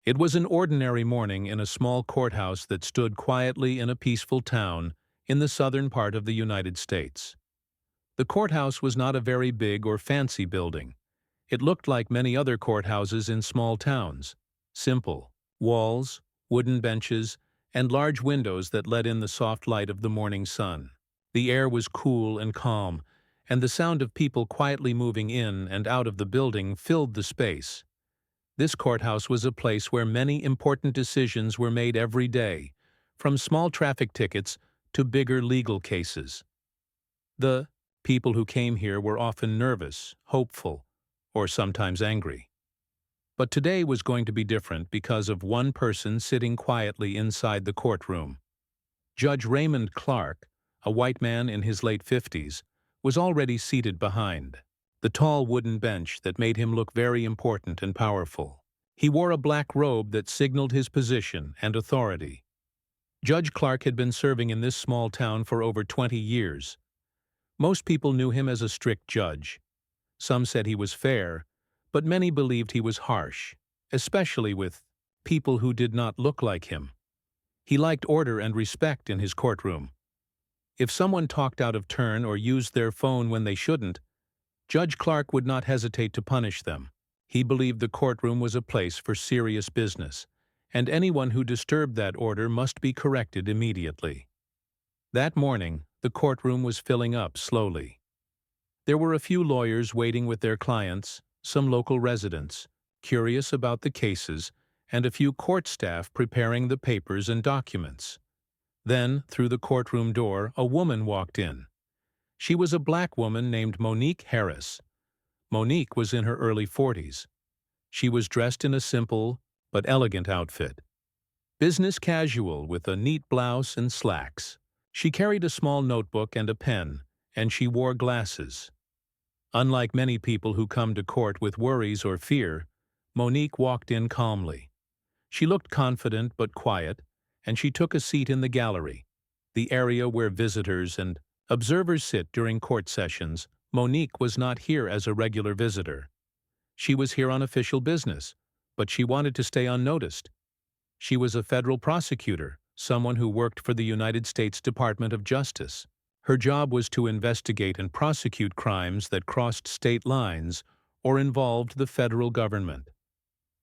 It was an ordinary morning in a small courthouse that stood quietly in a peaceful town in the southern part of the United States. The courthouse was not a very big or fancy building. It looked like many other courthouses in small towns. Simple: walls, wooden benches, and large windows that let in the soft light of the morning sun. The air was cool and calm, and the sound of people quietly moving in and out of the building filled the space. This courthouse was a place where many important decisions were made every day, from small traffic tickets to bigger legal cases. The people who came here were often nervous, hopeful, or sometimes angry. But today was going to be different because of one person sitting quietly inside the courtroom. Judge Raymond Clark, a white man in his late 50s, was already seated behind the tall wooden bench that made him look very important and powerful. He wore a black robe that signaled his position and authority. Judge Clark had been serving in this small town for over 20 years. Most people knew him as a strict judge. Some said he was fair, but many believed he was harsh, especially with people who did not look like him. He liked order and respect in his courtroom. If someone talked out of turn or used their phone when they shouldn't, Judge Clark would not hesitate to punish them. He believed the courtroom was a place for serious business, and anyone who disturbed that order must be corrected immediately. That morning, the courtroom was filling up slowly. There were a few lawyers waiting with their clients, some local residents, curious about the cases, and a few court staff preparing the papers and documents. Then, through the courtroom door, a woman walked in. She was a black woman named Monique Harris. Monique was in her early 40s. She was dressed in a simple but elegant outfit. Business casual with a neat blouse and slacks. She carried a small notebook and a pen, and she wore glasses. Unlike many people who come to court with worries or fear, Monique walked in calmly. She looked confident but quiet, and she took a seat in the gallery, the area where visitors and observers sit during court sessions. Monique was not here as a regular visitor. She was here on official business, but she wanted to stay unnoticed. She was a federal prosecutor, someone who worked for the United States Department of Justice. Her job was to investigate and prosecute crimes that crossed state lines or involved the federal government.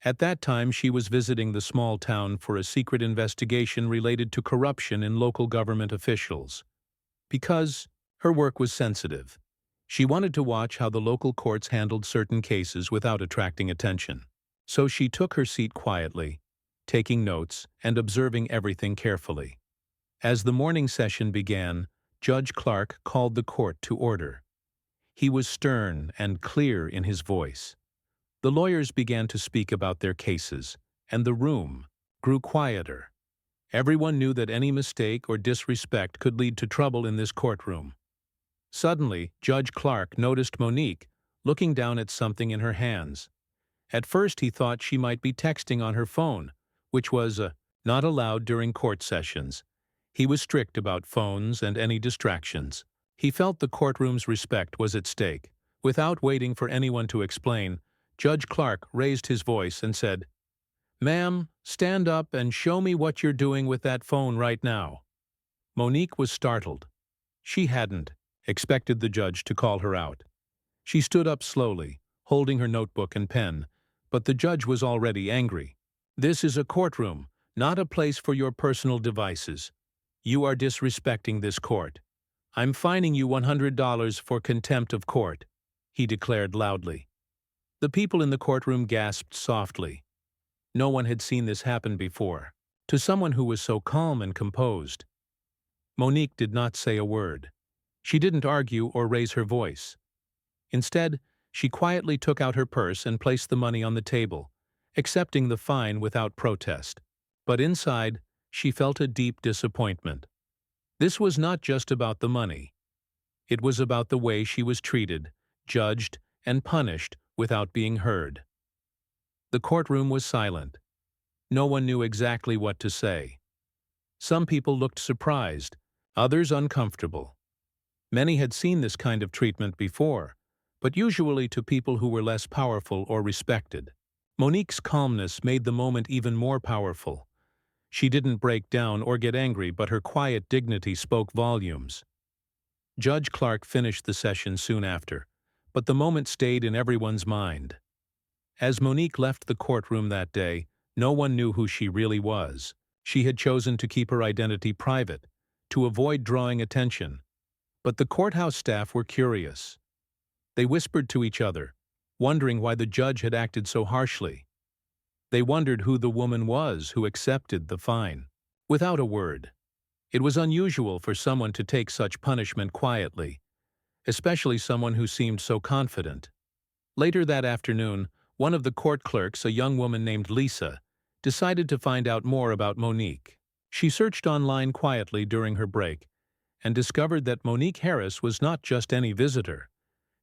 At that time, she was visiting the small town for a secret investigation related to corruption in local government officials. Because her work was sensitive, she wanted to watch how the local courts handled certain cases without attracting attention. So she took her seat quietly, taking notes and observing everything carefully. As the morning session began, Judge Clark called the court to order. He was stern and clear in his voice. The lawyers began to speak about their cases, and the room grew quieter. Everyone knew that any mistake or disrespect could lead to trouble in this courtroom. Suddenly, Judge Clark noticed Monique looking down at something in her hands. At first he thought she might be texting on her phone, which was not allowed during court sessions. He was strict about phones and any distractions. He felt the courtroom's respect was at stake. Without waiting for anyone to explain, Judge Clark raised his voice and said, "Ma'am, stand up and show me what you're doing with that phone right now." Monique was startled. She hadn't expected the judge to call her out. She stood up slowly, holding her notebook and pen, but the judge was already angry. "This is a courtroom, not a place for your personal devices. You are disrespecting this court. I'm fining you $100 for contempt of court," he declared loudly. The people in the courtroom gasped softly. No one had seen this happen before, to someone who was so calm and composed. Monique did not say a word. She didn't argue or raise her voice. Instead, she quietly took out her purse and placed the money on the table, accepting the fine without protest. But inside, she felt a deep disappointment. This was not just about the money. It was about the way she was treated, judged, and punished without being heard. The courtroom was silent. No one knew exactly what to say. Some people looked surprised, others uncomfortable. Many had seen this kind of treatment before, but usually to people who were less powerful or respected. Monique's calmness made the moment even more powerful. She didn't break down or get angry, but her quiet dignity spoke volumes. Judge Clark finished the session soon after, but the moment stayed in everyone's mind. As Monique left the courtroom that day, no one knew who she really was. She had chosen to keep her identity private, to avoid drawing attention. But the courthouse staff were curious. They whispered to each other, wondering why the judge had acted so harshly. They wondered who the woman was who accepted the fine. Without a word. It was unusual for someone to take such punishment quietly, especially someone who seemed so confident. Later that afternoon, one of the court clerks, a young woman named Lisa, decided to find out more about Monique. She searched online quietly during her break and discovered that Monique Harris was not just any visitor.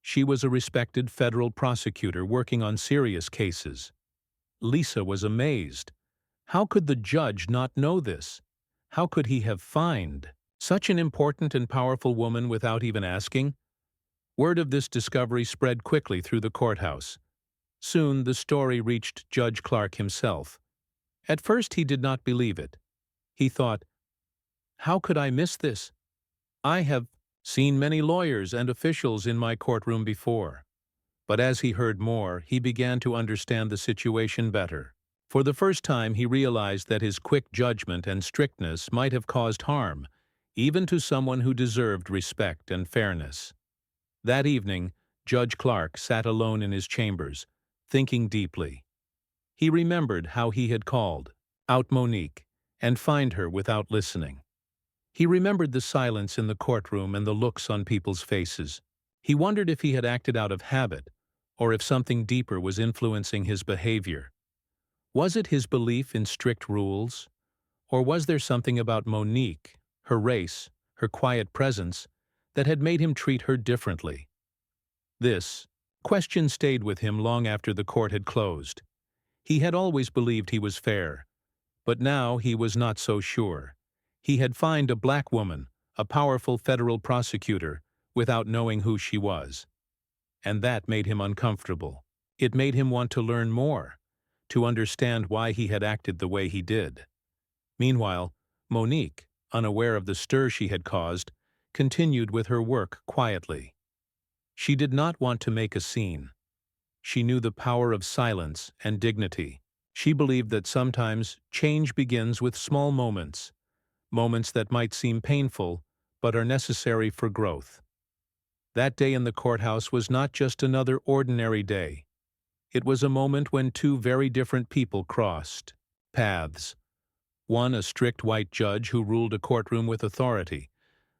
She was a respected federal prosecutor working on serious cases. Lisa was amazed. How could the judge not know this? How could he have fined such an important and powerful woman without even asking? Word of this discovery spread quickly through the courthouse. Soon the story reached Judge Clark himself. At first he did not believe it. He thought, "How could I miss this? I have seen many lawyers and officials in my courtroom before." But as he heard more, he began to understand the situation better. For the first time he realized that his quick judgment and strictness might have caused harm, even to someone who deserved respect and fairness. That evening, Judge Clark sat alone in his chambers, thinking deeply. He remembered how he had called out Monique and fined her without listening. He remembered the silence in the courtroom and the looks on people's faces. He wondered if he had acted out of habit, or if something deeper was influencing his behavior. Was it his belief in strict rules, or was there something about Monique, her race, her quiet presence, that had made him treat her differently? This question stayed with him long after the court had closed. He had always believed he was fair, but now he was not so sure. He had fined a black woman, a powerful federal prosecutor, without knowing who she was. And that made him uncomfortable. It made him want to learn more, to understand why he had acted the way he did. Meanwhile, Monique, unaware of the stir she had caused, continued with her work quietly. She did not want to make a scene. She knew the power of silence and dignity. She believed that sometimes change begins with small moments, moments that might seem painful but are necessary for growth. That day in the courthouse was not just another ordinary day. It was a moment when two very different people crossed paths. One a strict white judge who ruled a courtroom with authority,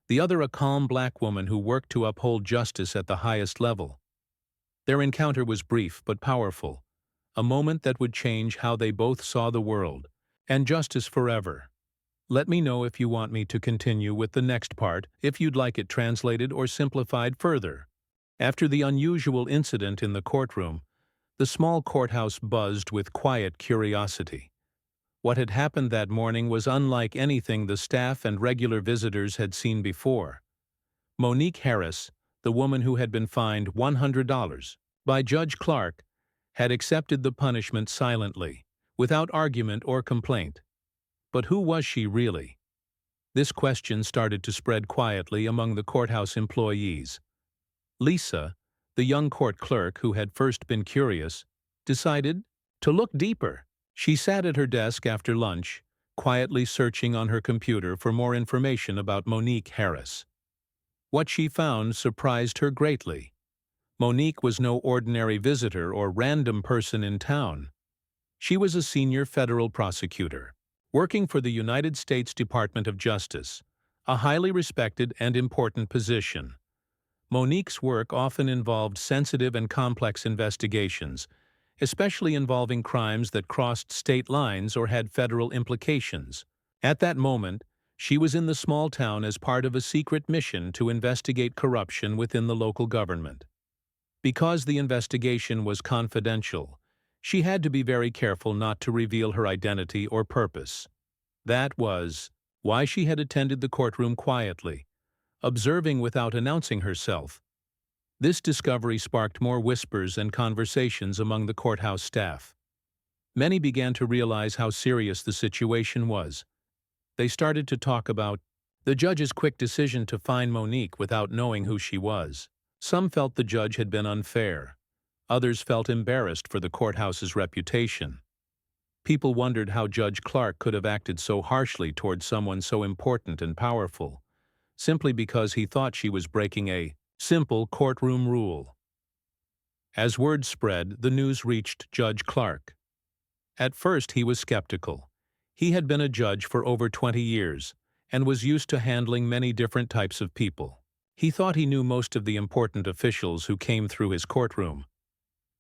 the other a calm black woman who worked to uphold justice at the highest level. Their encounter was brief but powerful, a moment that would change how they both saw the world and justice forever. Let me know if you want me to continue with the next part, if you'd like it translated or simplified further. After the unusual incident in the courtroom, the small courthouse buzzed with quiet curiosity. What had happened that morning was unlike anything the staff and regular visitors had seen before. Monique Harris, the woman who had been fined $100 by Judge Clark, had accepted the punishment silently, without argument or complaint. But who was she really? This question started to spread quietly among the courthouse employees. Lisa, the young court clerk who had first been curious, decided to look deeper. She sat at her desk after lunch, quietly searching on her computer for more information about Monique Harris. What she found surprised her greatly. Monique was no ordinary visitor or random person in town. She was a senior federal prosecutor, working for the United States Department of Justice, a highly respected and important position. Monique's work often involved sensitive and complex investigations, especially involving crimes that crossed state lines or had federal implications. At that moment, she was in the small town as part of a secret mission to investigate corruption within the local government. Because the investigation was confidential, she had to be very careful not to reveal her identity or purpose. That was why she had attended the courtroom quietly, observing without announcing herself. This discovery sparked more whispers and conversations among the courthouse staff. Many began to realize how serious the situation was. They started to talk about the judge's quick decision to fine Monique without knowing who she was. Some felt the judge had been unfair. Others felt embarrassed for the courthouse's reputation. People wondered how Judge Clark could have acted so harshly toward someone so important and powerful, simply because he thought she was breaking a simple courtroom rule. As word spread, the news reached Judge Clark. At first, he was skeptical. He had been a judge for over 20 years and was used to handling many different types of people. He thought he knew most of the important officials who came through his courtroom.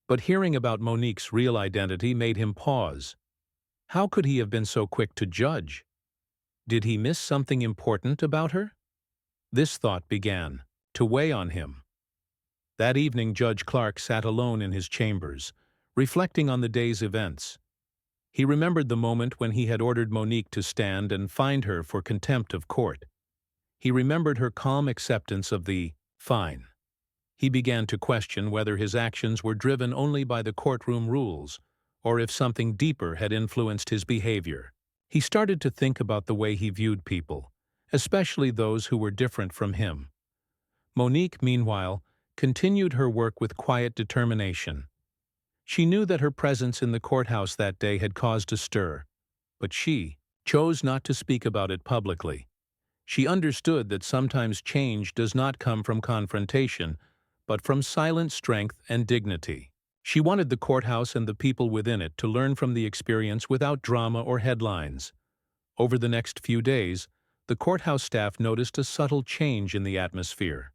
But hearing about Monique's real identity made him pause. How could he have been so quick to judge? Did he miss something important about her? This thought began to weigh on him. That evening, Judge Clark sat alone in his chambers, reflecting on the day's events. He remembered the moment when he had ordered Monique to stand and fined her for contempt of court. He remembered her calm acceptance of the fine. He began to question whether his actions were driven only by the courtroom rules, or if something deeper had influenced his behavior. He started to think about the way he viewed people, especially those who were different from him. Monique, meanwhile, continued her work with quiet determination. She knew that her presence in the courthouse that day had caused a stir, but she chose not to speak about it publicly. She understood that sometimes change does not come from confrontation, but from silent strength and dignity. She wanted the courthouse and the people within it to learn from the experience without drama or headlines. Over the next few days, the courthouse staff noticed a subtle change in the atmosphere.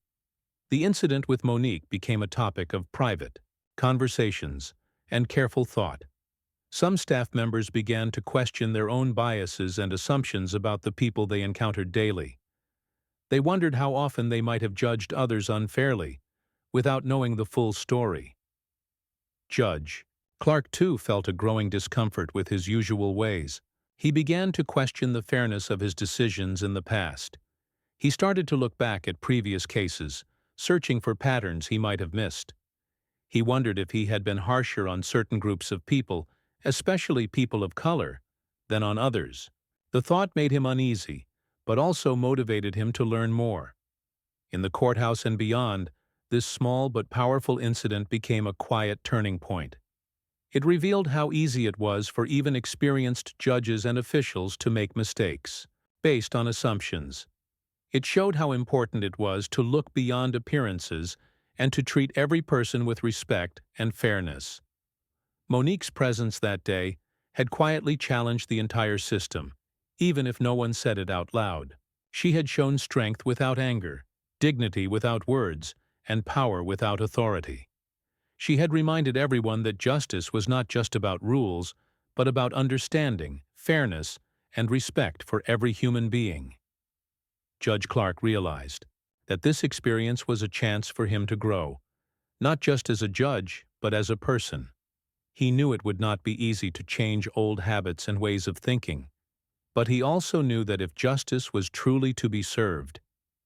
The incident with Monique became a topic of private conversations and careful thought. Some staff members began to question their own biases and assumptions about the people they encountered daily. They wondered how often they might have judged others unfairly, without knowing the full story. Judge Clark, too, felt a growing discomfort with his usual ways. He began to question the fairness of his decisions in the past. He started to look back at previous cases, searching for patterns he might have missed. He wondered if he had been harsher on certain groups of people, especially people of color, than on others. The thought made him uneasy, but also motivated him to learn more. In the courthouse and beyond, this small but powerful incident became a quiet turning point. It revealed how easy it was for even experienced judges and officials to make mistakes, based on assumptions. It showed how important it was to look beyond appearances and to treat every person with respect and fairness. Monique's presence that day had quietly challenged the entire system, even if no one said it out loud. She had shown strength without anger, dignity without words, and power without authority. She had reminded everyone that justice was not just about rules, but about understanding, fairness, and respect for every human being. Judge Clark realized that this experience was a chance for him to grow, not just as a judge, but as a person. He knew it would not be easy to change old habits and ways of thinking, but he also knew that if justice was truly to be served,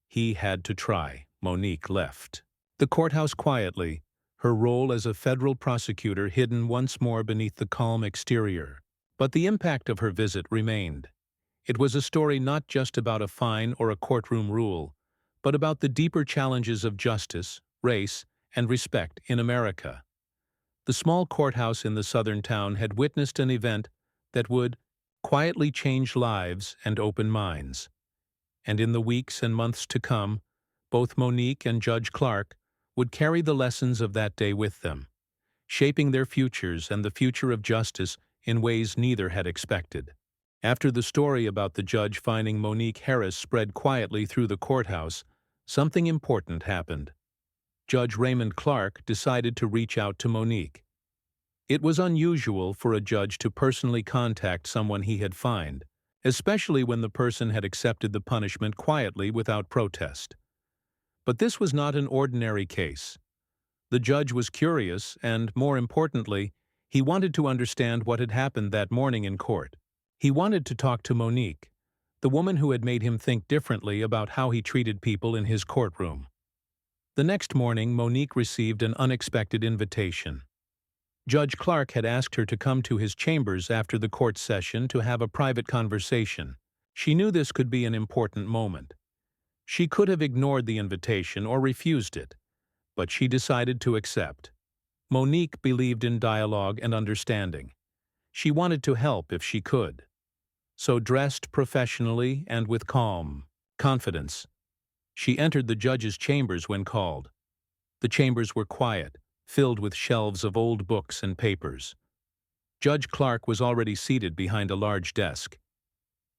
he had to try. Monique left the courthouse quietly, her role as a federal prosecutor hidden once more beneath the calm exterior. But the impact of her visit remained. It was a story not just about a fine or a courtroom rule, but about the deeper challenges of justice, race, and respect in America. The small courthouse in the southern town had witnessed an event that would quietly change lives and open minds. And in the weeks and months to come, both Monique and Judge Clark would carry the lessons of that day with them, shaping their futures and the future of justice in ways neither had expected. After the story about the judge fining Monique Harris spread quietly through the courthouse, something important happened. Judge Raymond Clark decided to reach out to Monique. It was unusual for a judge to personally contact someone he had fined, especially when the person had accepted the punishment quietly without protest. But this was not an ordinary case. The judge was curious and, more importantly, he wanted to understand what had happened that morning in court. He wanted to talk to Monique, the woman who had made him think differently about how he treated people in his courtroom. The next morning, Monique received an unexpected invitation. Judge Clark had asked her to come to his chambers after the court session to have a private conversation. She knew this could be an important moment. She could have ignored the invitation or refused it, but she decided to accept. Monique believed in dialogue and understanding. She wanted to help if she could. So dressed professionally and with calm confidence, she entered the judge's chambers when called. The chambers were quiet, filled with shelves of old books and papers. Judge Clark was already seated behind a large desk.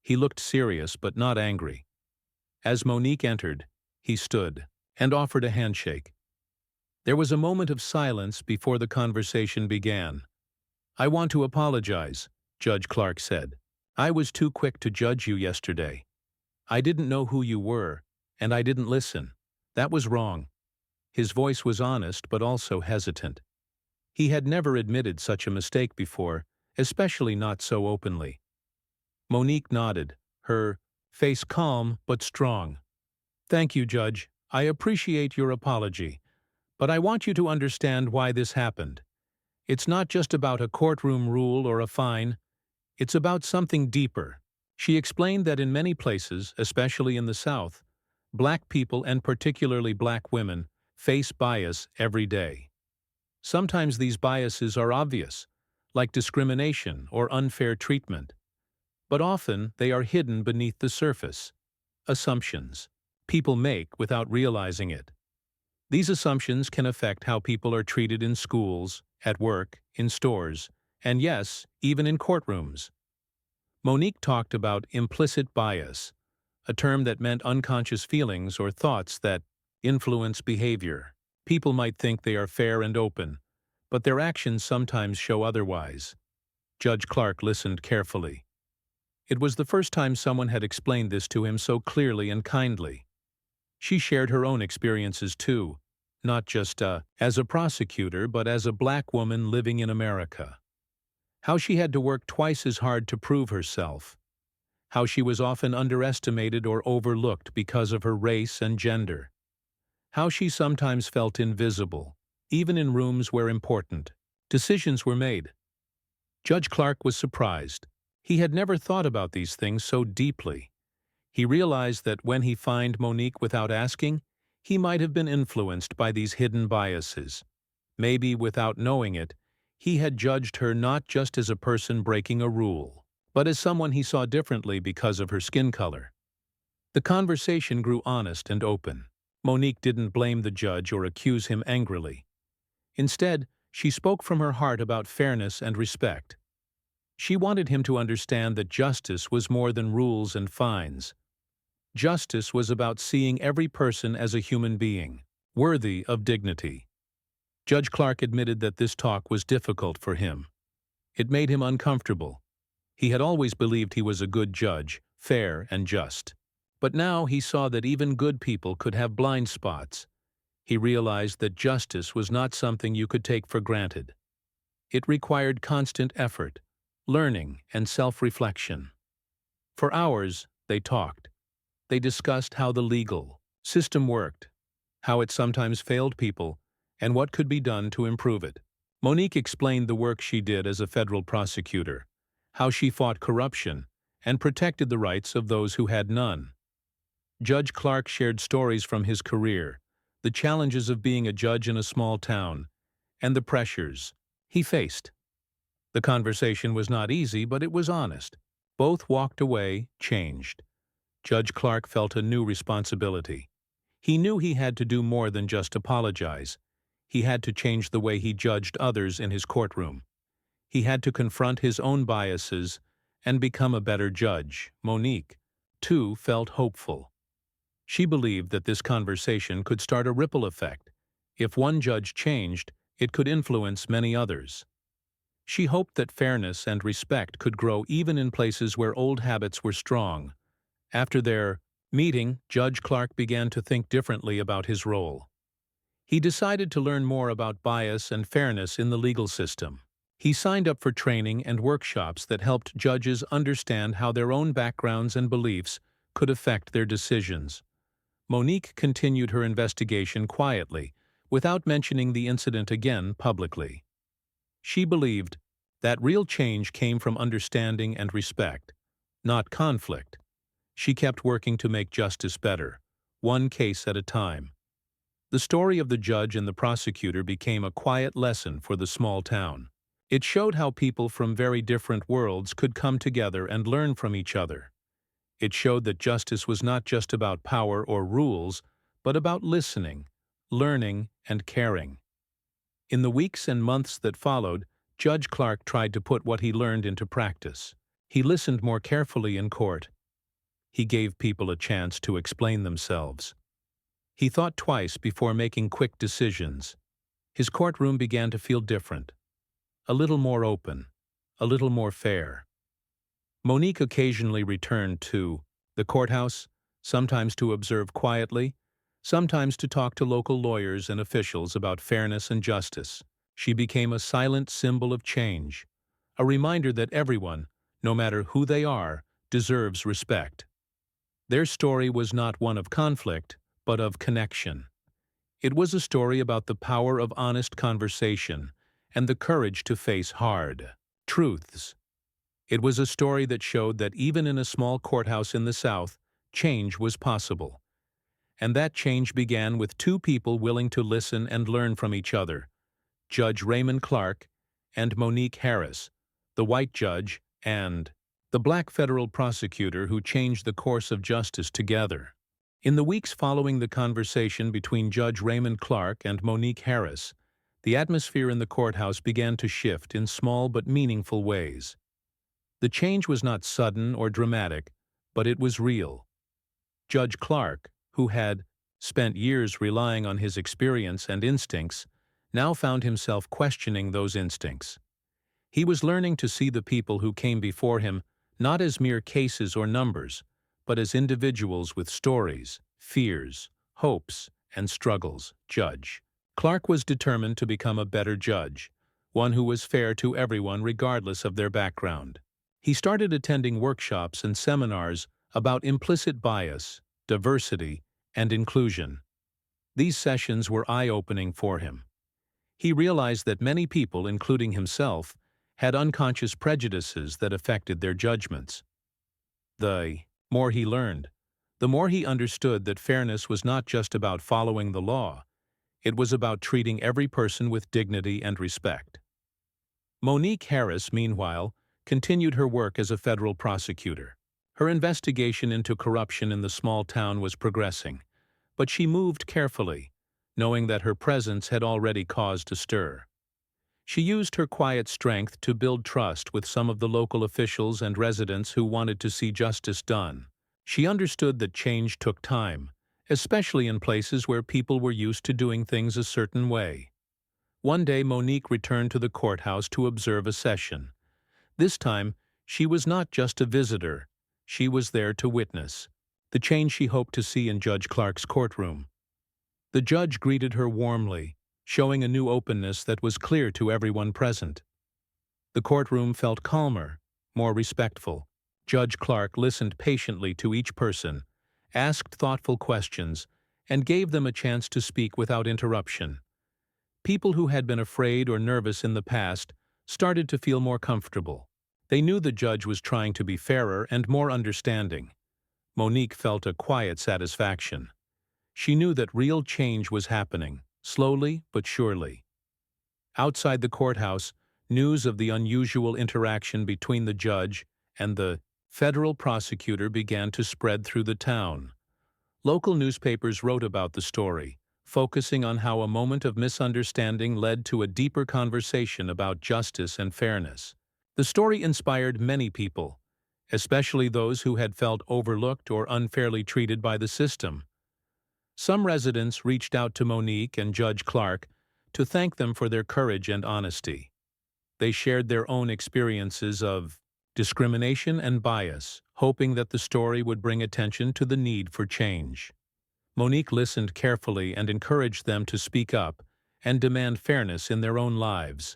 He looked serious but not angry. As Monique entered, he stood and offered a handshake. There was a moment of silence before the conversation began. "I want to apologize," Judge Clark said. "I was too quick to judge you yesterday. I didn't know who you were, and I didn't listen. That was wrong." His voice was honest but also hesitant. He had never admitted such a mistake before, especially not so openly. Monique nodded, her face calm but strong. "Thank you, Judge. I appreciate your apology, but I want you to understand why this happened. It's not just about a courtroom rule or a fine. It's about something deeper." She explained that in many places, especially in the South, black people and particularly black women face bias every day. Sometimes these biases are obvious, like discrimination or unfair treatment. But often they are hidden beneath the surface. Assumptions people make without realizing it. These assumptions can affect how people are treated in schools, at work, in stores, and yes, even in courtrooms. Monique talked about implicit bias, a term that meant unconscious feelings or thoughts that influence behavior. People might think they are fair and open, but their actions sometimes show otherwise. Judge Clark listened carefully. It was the first time someone had explained this to him so clearly and kindly. She shared her own experiences too, not just as a prosecutor, but as a black woman living in America. How she had to work twice as hard to prove herself. How she was often underestimated or overlooked because of her race and gender. How she sometimes felt invisible, even in rooms where important decisions were made. Judge Clark was surprised. He had never thought about these things so deeply. He realized that when he fined Monique without asking, he might have been influenced by these hidden biases. Maybe without knowing it, he had judged her not just as a person breaking a rule, but as someone he saw differently because of her skin color. The conversation grew honest and open. Monique didn't blame the judge or accuse him angrily. Instead, she spoke from her heart about fairness and respect. She wanted him to understand that justice was more than rules and fines. Justice was about seeing every person as a human being, worthy of dignity. Judge Clark admitted that this talk was difficult for him. It made him uncomfortable. He had always believed he was a good judge, fair and just. But now he saw that even good people could have blind spots. He realized that justice was not something you could take for granted. It required constant effort, learning, and self-reflection. For hours, they talked. They discussed how the legal system worked, how it sometimes failed people, and what could be done to improve it. Monique explained the work she did as a federal prosecutor, how she fought corruption and protected the rights of those who had none. Judge Clark shared stories from his career, the challenges of being a judge in a small town, and the pressures he faced. The conversation was not easy, but it was honest. Both walked away, changed. Judge Clark felt a new responsibility. He knew he had to do more than just apologize. He had to change the way he judged others in his courtroom. He had to confront his own biases and become a better judge. Monique, too, felt hopeful. She believed that this conversation could start a ripple effect. If one judge changed, it could influence many others. She hoped that fairness and respect could grow even in places where old habits were strong. After their meeting, Judge Clark began to think differently about his role. He decided to learn more about bias and fairness in the legal system. He signed up for training and workshops that helped judges understand how their own backgrounds and beliefs could affect their decisions. Monique continued her investigation quietly, without mentioning the incident again publicly. She believed that real change came from understanding and respect, not conflict. She kept working to make justice better, one case at a time. The story of the judge and the prosecutor became a quiet lesson for the small town. It showed how people from very different worlds could come together and learn from each other. It showed that justice was not just about power or rules, but about listening, learning, and caring. In the weeks and months that followed, Judge Clark tried to put what he learned into practice. He listened more carefully in court. He gave people a chance to explain themselves. He thought twice before making quick decisions. His courtroom began to feel different, a little more open, a little more fair. Monique occasionally returned to the courthouse, sometimes to observe quietly, sometimes to talk to local lawyers and officials about fairness and justice. She became a silent symbol of change, a reminder that everyone, no matter who they are, deserves respect. Their story was not one of conflict, but of connection. It was a story about the power of honest conversation and the courage to face hard truths. It was a story that showed that even in a small courthouse in the South, change was possible. And that change began with two people willing to listen and learn from each other, Judge Raymond Clark and Monique Harris, the white judge and the black federal prosecutor who changed the course of justice together. In the weeks following the conversation between Judge Raymond Clark and Monique Harris, the atmosphere in the courthouse began to shift in small but meaningful ways. The change was not sudden or dramatic, but it was real. Judge Clark, who had spent years relying on his experience and instincts, now found himself questioning those instincts. He was learning to see the people who came before him not as mere cases or numbers, but as individuals with stories, fears, hopes, and struggles. Judge Clark was determined to become a better judge, one who was fair to everyone regardless of their background. He started attending workshops and seminars about implicit bias, diversity, and inclusion. These sessions were eye-opening for him. He realized that many people, including himself, had unconscious prejudices that affected their judgments. The more he learned, the more he understood that fairness was not just about following the law, it was about treating every person with dignity and respect. Monique Harris, meanwhile, continued her work as a federal prosecutor. Her investigation into corruption in the small town was progressing, but she moved carefully, knowing that her presence had already caused a stir. She used her quiet strength to build trust with some of the local officials and residents who wanted to see justice done. She understood that change took time, especially in places where people were used to doing things a certain way. One day Monique returned to the courthouse to observe a session. This time, she was not just a visitor, she was there to witness the change she hoped to see in Judge Clark's courtroom. The judge greeted her warmly, showing a new openness that was clear to everyone present. The courtroom felt calmer, more respectful. Judge Clark listened patiently to each person, asked thoughtful questions, and gave them a chance to speak without interruption. People who had been afraid or nervous in the past started to feel more comfortable. They knew the judge was trying to be fairer and more understanding. Monique felt a quiet satisfaction. She knew that real change was happening, slowly but surely. Outside the courthouse, news of the unusual interaction between the judge and the federal prosecutor began to spread through the town. Local newspapers wrote about the story, focusing on how a moment of misunderstanding led to a deeper conversation about justice and fairness. The story inspired many people, especially those who had felt overlooked or unfairly treated by the system. Some residents reached out to Monique and Judge Clark to thank them for their courage and honesty. They shared their own experiences of discrimination and bias, hoping that the story would bring attention to the need for change. Monique listened carefully and encouraged them to speak up and demand fairness in their own lives.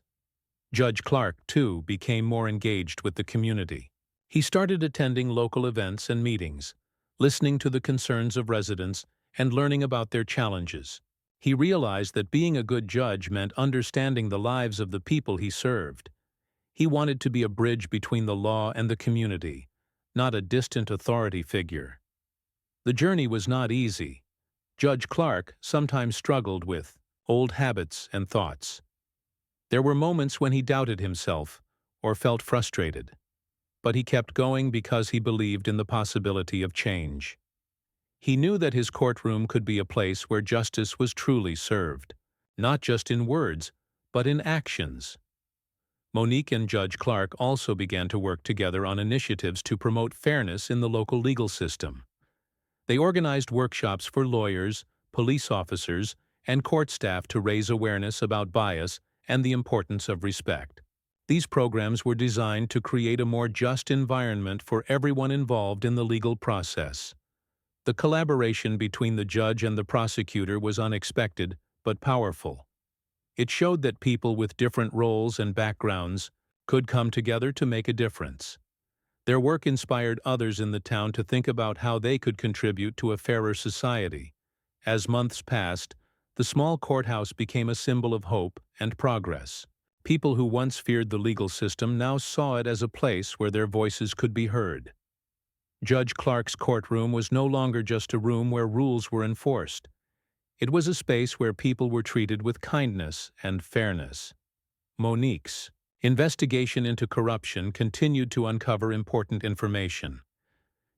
Judge Clark, too, became more engaged with the community. He started attending local events and meetings, listening to the concerns of residents and learning about their challenges. He realized that being a good judge meant understanding the lives of the people he served. He wanted to be a bridge between the law and the community, not a distant authority figure. The journey was not easy. Judge Clark sometimes struggled with old habits and thoughts. There were moments when he doubted himself or felt frustrated, but he kept going because he believed in the possibility of change. He knew that his courtroom could be a place where justice was truly served, not just in words, but in actions. Monique and Judge Clark also began to work together on initiatives to promote fairness in the local legal system. They organized workshops for lawyers, police officers, and court staff to raise awareness about bias and the importance of respect. These programs were designed to create a more just environment for everyone involved in the legal process. The collaboration between the judge and the prosecutor was unexpected but powerful. It showed that people with different roles and backgrounds could come together to make a difference. Their work inspired others in the town to think about how they could contribute to a fairer society. As months passed, the small courthouse became a symbol of hope and progress. People who once feared the legal system now saw it as a place where their voices could be heard. Judge Clark's courtroom was no longer just a room where rules were enforced. It was a space where people were treated with kindness and fairness. Monique's investigation into corruption continued to uncover important information.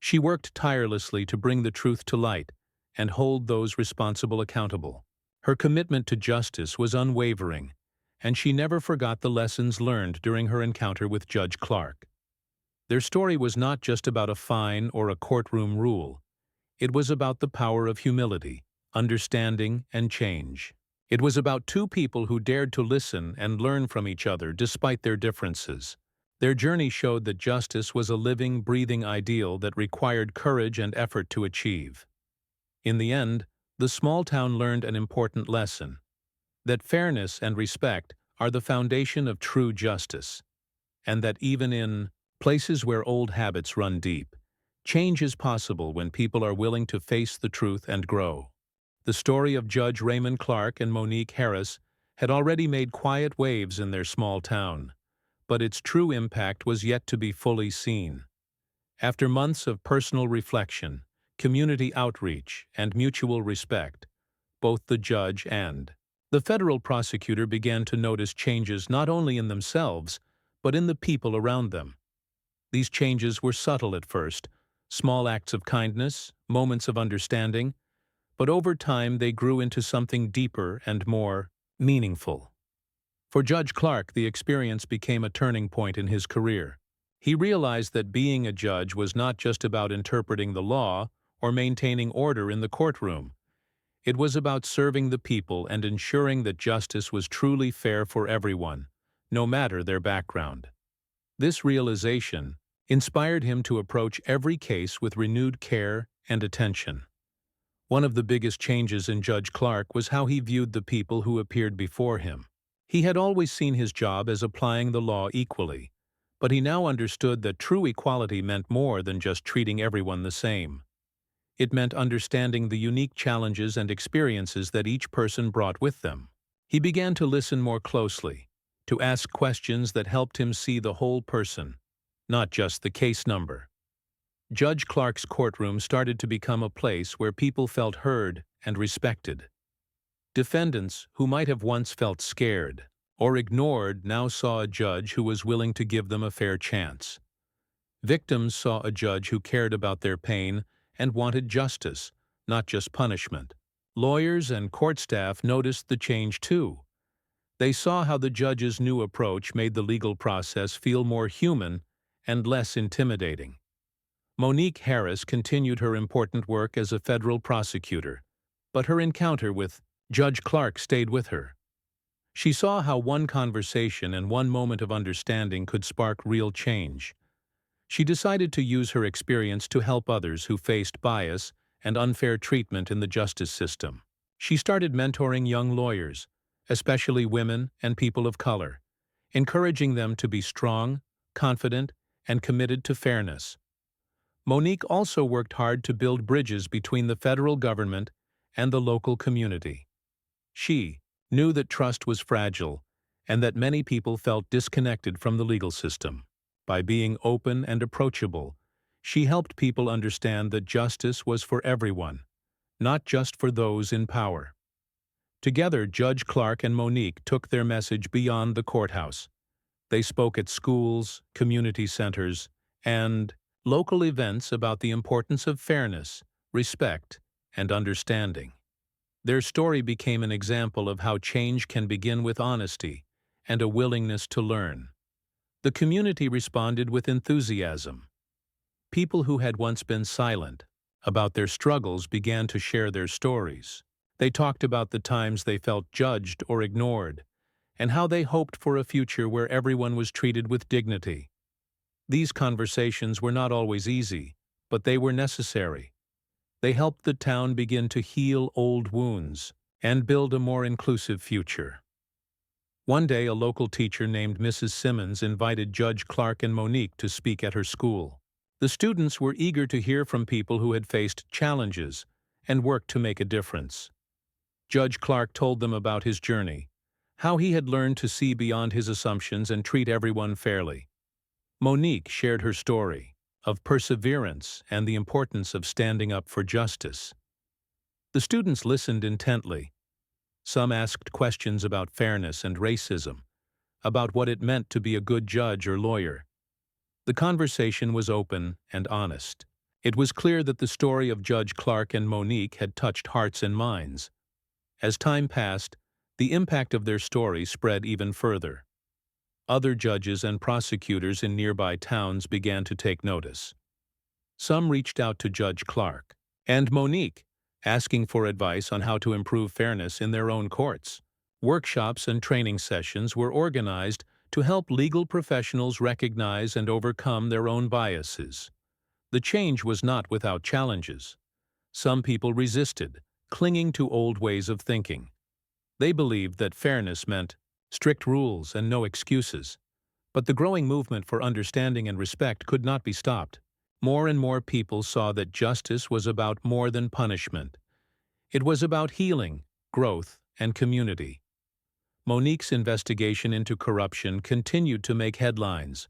She worked tirelessly to bring the truth to light and hold those responsible accountable. Her commitment to justice was unwavering, and she never forgot the lessons learned during her encounter with Judge Clark. Their story was not just about a fine or a courtroom rule. It was about the power of humility, understanding, and change. It was about two people who dared to listen and learn from each other despite their differences. Their journey showed that justice was a living, breathing ideal that required courage and effort to achieve. In the end, the small town learned an important lesson: that fairness and respect are the foundation of true justice, and that even in places where old habits run deep, change is possible when people are willing to face the truth and grow. The story of Judge Raymond Clark and Monique Harris had already made quiet waves in their small town, but its true impact was yet to be fully seen. After months of personal reflection, community outreach, and mutual respect, both the judge and the federal prosecutor began to notice changes not only in themselves, but in the people around them. These changes were subtle at first, small acts of kindness, moments of understanding, but over time they grew into something deeper and more meaningful. For Judge Clark, the experience became a turning point in his career. He realized that being a judge was not just about interpreting the law or maintaining order in the courtroom. It was about serving the people and ensuring that justice was truly fair for everyone, no matter their background. This realization inspired him to approach every case with renewed care and attention. One of the biggest changes in Judge Clark was how he viewed the people who appeared before him. He had always seen his job as applying the law equally, but he now understood that true equality meant more than just treating everyone the same. It meant understanding the unique challenges and experiences that each person brought with them. He began to listen more closely, to ask questions that helped him see the whole person, not just the case number. Judge Clark's courtroom started to become a place where people felt heard and respected. Defendants who might have once felt scared or ignored now saw a judge who was willing to give them a fair chance. Victims saw a judge who cared about their pain and wanted justice, not just punishment. Lawyers and court staff noticed the change too. They saw how the judge's new approach made the legal process feel more human and less intimidating. Monique Harris continued her important work as a federal prosecutor, but her encounter with Judge Clark stayed with her. She saw how one conversation and one moment of understanding could spark real change. She decided to use her experience to help others who faced bias and unfair treatment in the justice system. She started mentoring young lawyers, especially women and people of color, encouraging them to be strong, confident, and committed to fairness. Monique also worked hard to build bridges between the federal government and the local community. She knew that trust was fragile and that many people felt disconnected from the legal system. By being open and approachable, she helped people understand that justice was for everyone, not just for those in power. Together, Judge Clark and Monique took their message beyond the courthouse. They spoke at schools, community centers, and local events about the importance of fairness, respect, and understanding. Their story became an example of how change can begin with honesty and a willingness to learn. The community responded with enthusiasm. People who had once been silent about their struggles began to share their stories. They talked about the times they felt judged or ignored, and how they hoped for a future where everyone was treated with dignity. These conversations were not always easy, but they were necessary. They helped the town begin to heal old wounds and build a more inclusive future. One day, a local teacher named Mrs. Simmons invited Judge Clark and Monique to speak at her school. The students were eager to hear from people who had faced challenges and worked to make a difference. Judge Clark told them about his journey, how he had learned to see beyond his assumptions and treat everyone fairly. Monique shared her story of perseverance and the importance of standing up for justice. The students listened intently. Some asked questions about fairness and racism, about what it meant to be a good judge or lawyer. The conversation was open and honest. It was clear that the story of Judge Clark and Monique had touched hearts and minds. As time passed, the impact of their story spread even further. Other judges and prosecutors in nearby towns began to take notice. Some reached out to Judge Clark and Monique, asking for advice on how to improve fairness in their own courts. Workshops and training sessions were organized to help legal professionals recognize and overcome their own biases. The change was not without challenges. Some people resisted, clinging to old ways of thinking. They believed that fairness meant strict rules and no excuses. But the growing movement for understanding and respect could not be stopped. More and more people saw that justice was about more than punishment. It was about healing, growth, and community. Monique's investigation into corruption continued to make headlines.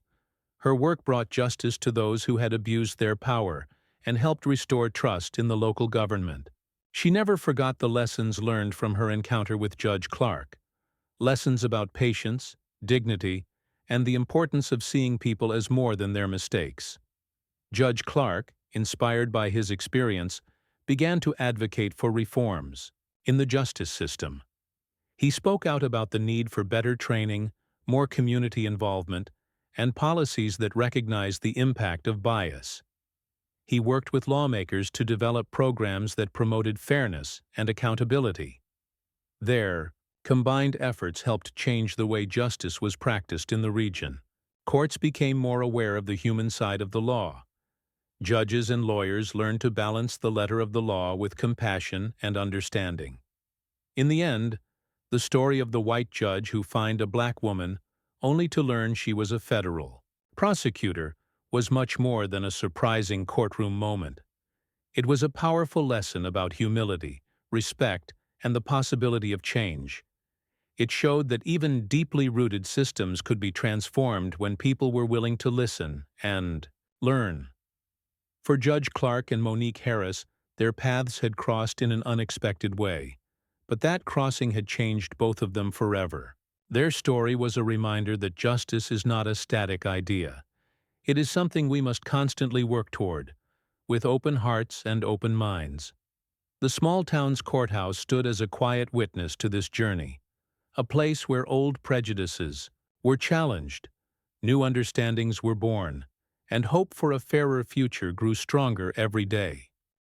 Her work brought justice to those who had abused their power and helped restore trust in the local government. She never forgot the lessons learned from her encounter with Judge Clark. Lessons about patience, dignity, and the importance of seeing people as more than their mistakes. Judge Clark, inspired by his experience, began to advocate for reforms in the justice system. He spoke out about the need for better training, more community involvement, and policies that recognize the impact of bias. He worked with lawmakers to develop programs that promoted fairness and accountability. Their combined efforts helped change the way justice was practiced in the region. Courts became more aware of the human side of the law. Judges and lawyers learned to balance the letter of the law with compassion and understanding. In the end, the story of the white judge who fined a black woman only to learn she was a federal prosecutor was much more than a surprising courtroom moment. It was a powerful lesson about humility, respect, and the possibility of change. It showed that even deeply rooted systems could be transformed when people were willing to listen and learn. For Judge Clark and Monique Harris, their paths had crossed in an unexpected way, but that crossing had changed both of them forever. Their story was a reminder that justice is not a static idea. It is something we must constantly work toward, with open hearts and open minds. The small town's courthouse stood as a quiet witness to this journey, a place where old prejudices were challenged, new understandings were born, and hope for a fairer future grew stronger every day.